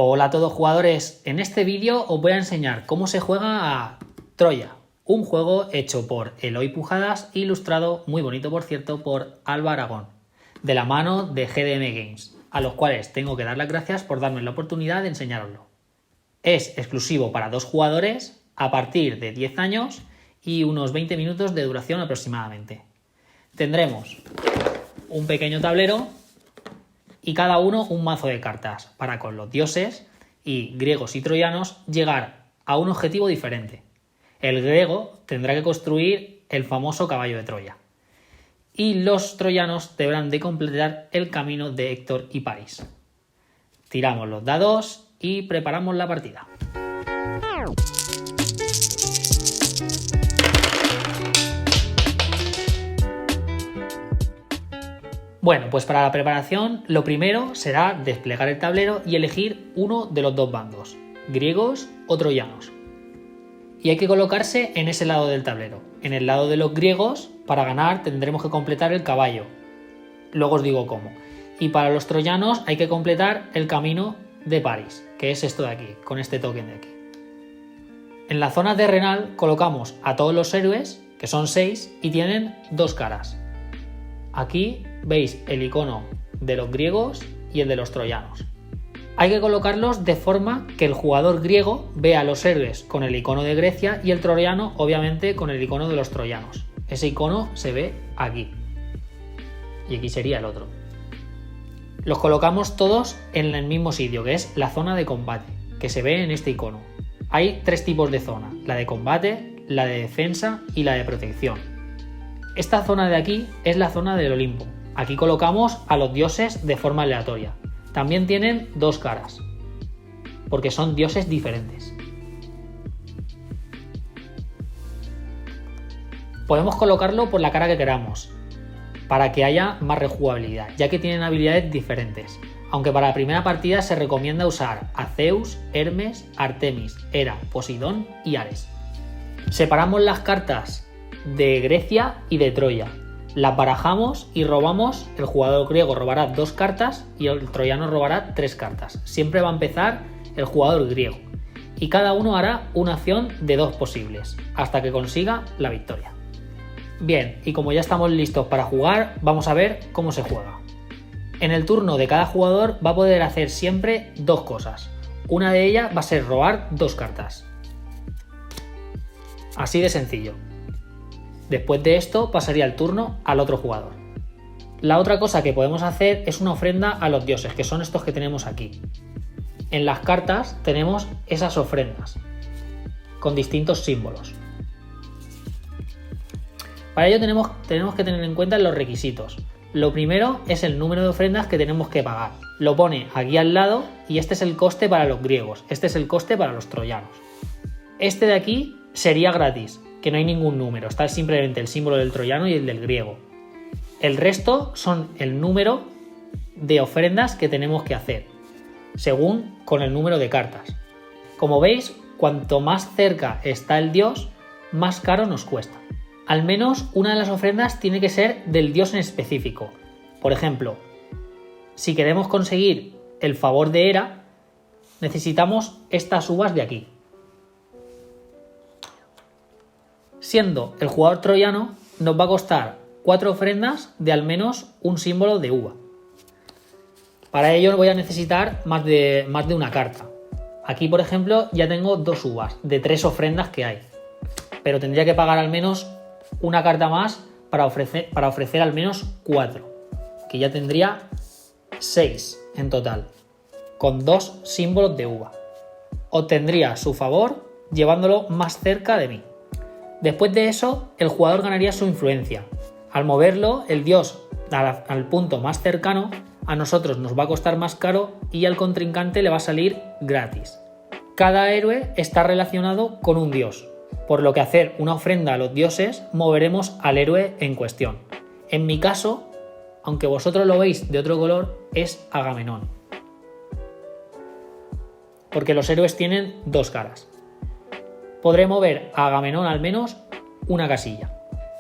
Hola a todos jugadores, en este vídeo os voy a enseñar cómo se juega a Troya, un juego hecho por Eloy Pujadas, ilustrado, muy bonito por cierto, por Alba Aragón, de la mano de GDM Games, a los cuales tengo que dar las gracias por darme la oportunidad de enseñaroslo. Es exclusivo para 2 jugadores a partir de 10 años y unos 20 minutos de duración aproximadamente. Tendremos un pequeño tablero y cada uno un mazo de cartas para con los dioses y griegos y troyanos llegar a un objetivo diferente. El griego tendrá que construir el famoso caballo de Troya y los troyanos deberán de completar el camino de Héctor y París. Tiramos los dados y preparamos la partida. Bueno, pues para la preparación lo primero será desplegar el tablero y elegir uno de los dos bandos, griegos o troyanos. Y hay que colocarse en ese lado del tablero. En el lado de los griegos, para ganar tendremos que completar el caballo. Luego os digo cómo. Y para los troyanos hay que completar el camino de París, que es esto de aquí, con este token de aquí. En la zona terrenal colocamos a todos los héroes, que son 6, y tienen 2 caras. Aquí veis el icono de los griegos y el de los troyanos. Hay que colocarlos de forma que el jugador griego vea a los héroes con el icono de Grecia y el troyano obviamente con el icono de los troyanos. Ese icono se ve aquí. Y aquí sería el otro. Los colocamos todos en el mismo sitio, que es la zona de combate, que se ve en este icono. Hay 3 tipos de zona: la de combate, la de defensa y la de protección. Esta zona de aquí es la zona del Olimpo. Aquí colocamos a los dioses de forma aleatoria. También tienen 2 caras, porque son dioses diferentes. Podemos colocarlo por la cara que queramos, para que haya más rejugabilidad, ya que tienen habilidades diferentes. Aunque para la primera partida se recomienda usar a Zeus, Hermes, Artemis, Hera, Poseidón y Ares. Separamos las cartas de Grecia y de Troya. Las barajamos y robamos. El jugador griego robará 2 cartas y el troyano robará 3 cartas. Siempre va a empezar el jugador griego y cada uno hará una acción de 2 posibles hasta que consiga la victoria. Bien, y como ya estamos listos para jugar, vamos a ver cómo se juega. En el turno de cada jugador va a poder hacer siempre 2 cosas. Una de ellas va a ser robar 2 cartas. Así de sencillo. Después de esto pasaría el turno al otro jugador. La otra cosa que podemos hacer es una ofrenda a los dioses, que son estos que tenemos aquí. En las cartas tenemos esas ofrendas con distintos símbolos. Para ello tenemos que tener en cuenta los requisitos. Lo primero es el número de ofrendas que tenemos que pagar. Lo pone aquí al lado y este es el coste para los griegos, este es el coste para los troyanos. Este de aquí sería gratis, que no hay ningún número, está simplemente el símbolo del troyano y el del griego. El resto son el número de ofrendas que tenemos que hacer, según con el número de cartas. Como veis, cuanto más cerca está el dios, más caro nos cuesta. Al menos una de las ofrendas tiene que ser del dios en específico. Por ejemplo, si queremos conseguir el favor de Hera, necesitamos estas uvas de aquí. Siendo el jugador troyano, nos va a costar 4 ofrendas de al menos un símbolo de uva. Para ello voy a necesitar más de una carta. Aquí, por ejemplo, ya tengo 2 uvas de 3 ofrendas que hay. Pero tendría que pagar al menos una carta más para ofrecer al menos 4. Que ya tendría 6 en total, con 2 símbolos de uva. Obtendría su favor llevándolo más cerca de mí. Después de eso, el jugador ganaría su influencia. Al moverlo, el dios al punto más cercano, a nosotros nos va a costar más caro y al contrincante le va a salir gratis. Cada héroe está relacionado con un dios, por lo que hacer una ofrenda a los dioses moveremos al héroe en cuestión. En mi caso, aunque vosotros lo veis de otro color, es Agamenón, porque los héroes tienen 2 caras. Podré mover a Agamenón al menos una casilla.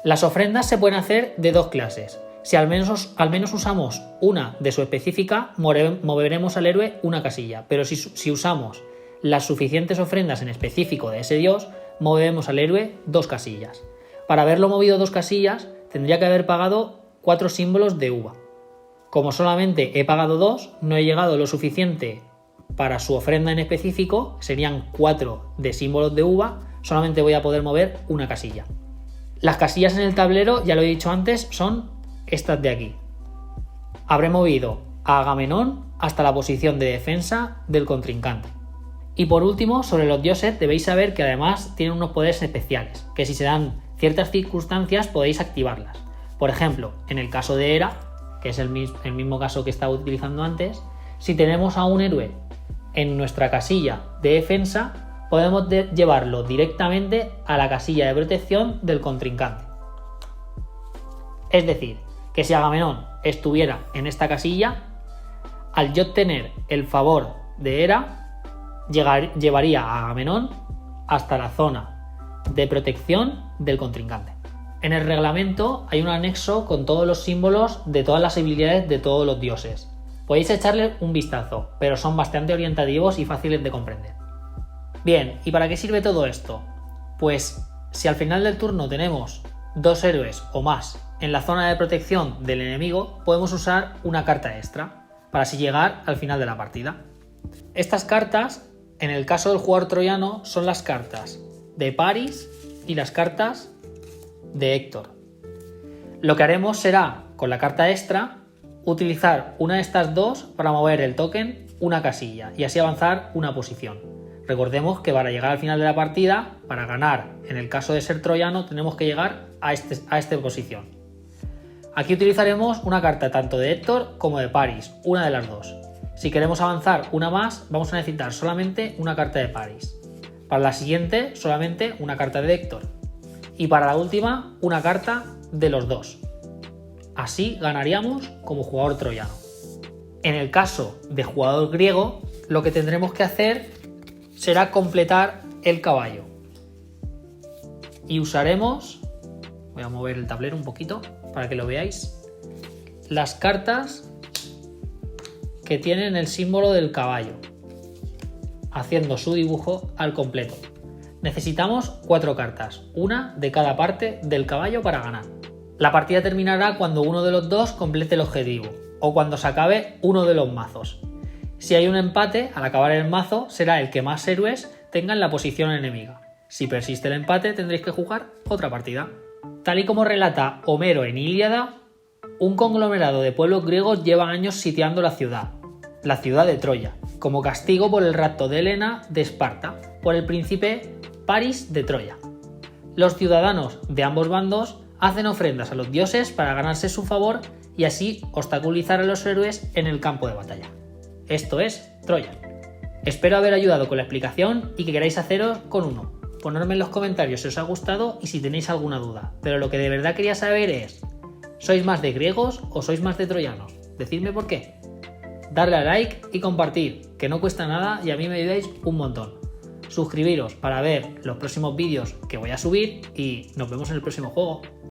Las ofrendas se pueden hacer de 2 clases. Si al menos usamos una de su específica, moveremos al héroe una casilla, pero si usamos las suficientes ofrendas en específico de ese dios, movemos al héroe 2 casillas. Para haberlo movido 2 casillas, tendría que haber pagado 4 símbolos de uva. Como solamente he pagado 2, no he llegado lo suficiente para su ofrenda en específico, serían 4 de símbolos de uva, solamente voy a poder mover una casilla. Las casillas en el tablero, ya lo he dicho antes, son estas de aquí. Habré movido a Agamenón hasta la posición de defensa del contrincante. Y por último, sobre los dioses debéis saber que además tienen unos poderes especiales, que si se dan ciertas circunstancias podéis activarlas. Por ejemplo, en el caso de Hera, que es el mismo caso que estaba utilizando antes, si tenemos a un héroe en nuestra casilla de defensa, podemos llevarlo directamente a la casilla de protección del contrincante. Es decir, que si Agamenón estuviera en esta casilla, al yo tener el favor de Hera, llevaría a Agamenón hasta la zona de protección del contrincante. En el reglamento hay un anexo con todos los símbolos de todas las habilidades de todos los dioses. Podéis echarle un vistazo, pero son bastante orientativos y fáciles de comprender. Bien, ¿y para qué sirve todo esto? Pues si al final del turno tenemos 2 héroes o más en la zona de protección del enemigo, podemos usar una carta extra para así llegar al final de la partida. Estas cartas, en el caso del jugador troyano, son las cartas de Paris y las cartas de Héctor. Lo que haremos será, con la carta extra, utilizar una de estas dos para mover el token una casilla y así avanzar una posición. Recordemos que para llegar al final de la partida, para ganar, en el caso de ser troyano, tenemos que llegar a esta posición. Aquí utilizaremos una carta tanto de Héctor como de Paris, una de las dos. Si queremos avanzar una más, vamos a necesitar solamente una carta de Paris. Para la siguiente, solamente una carta de Héctor. Y para la última, una carta de los dos. Así ganaríamos como jugador troyano. En el caso de jugador griego, lo que tendremos que hacer será completar el caballo. Y usaremos, voy a mover el tablero un poquito para que lo veáis, las cartas que tienen el símbolo del caballo, haciendo su dibujo al completo. Necesitamos 4 cartas, una de cada parte del caballo para ganar. La partida terminará cuando uno de los dos complete el objetivo, o cuando se acabe uno de los mazos. Si hay un empate, al acabar el mazo, será el que más héroes tenga en la posición enemiga. Si persiste el empate, tendréis que jugar otra partida. Tal y como relata Homero en Ilíada, un conglomerado de pueblos griegos lleva años sitiando la ciudad de Troya, como castigo por el rapto de Helena de Esparta por el príncipe Paris de Troya. Los ciudadanos de ambos bandos hacen ofrendas a los dioses para ganarse su favor y así obstaculizar a los héroes en el campo de batalla. Esto es Troya. Espero haber ayudado con la explicación y que queráis haceros con uno. Ponedme en los comentarios si os ha gustado y si tenéis alguna duda. Pero lo que de verdad quería saber es, ¿sois más de griegos o sois más de troyanos? Decidme por qué. Darle a like y compartir, que no cuesta nada y a mí me ayudáis un montón. Suscribiros para ver los próximos vídeos que voy a subir y nos vemos en el próximo juego.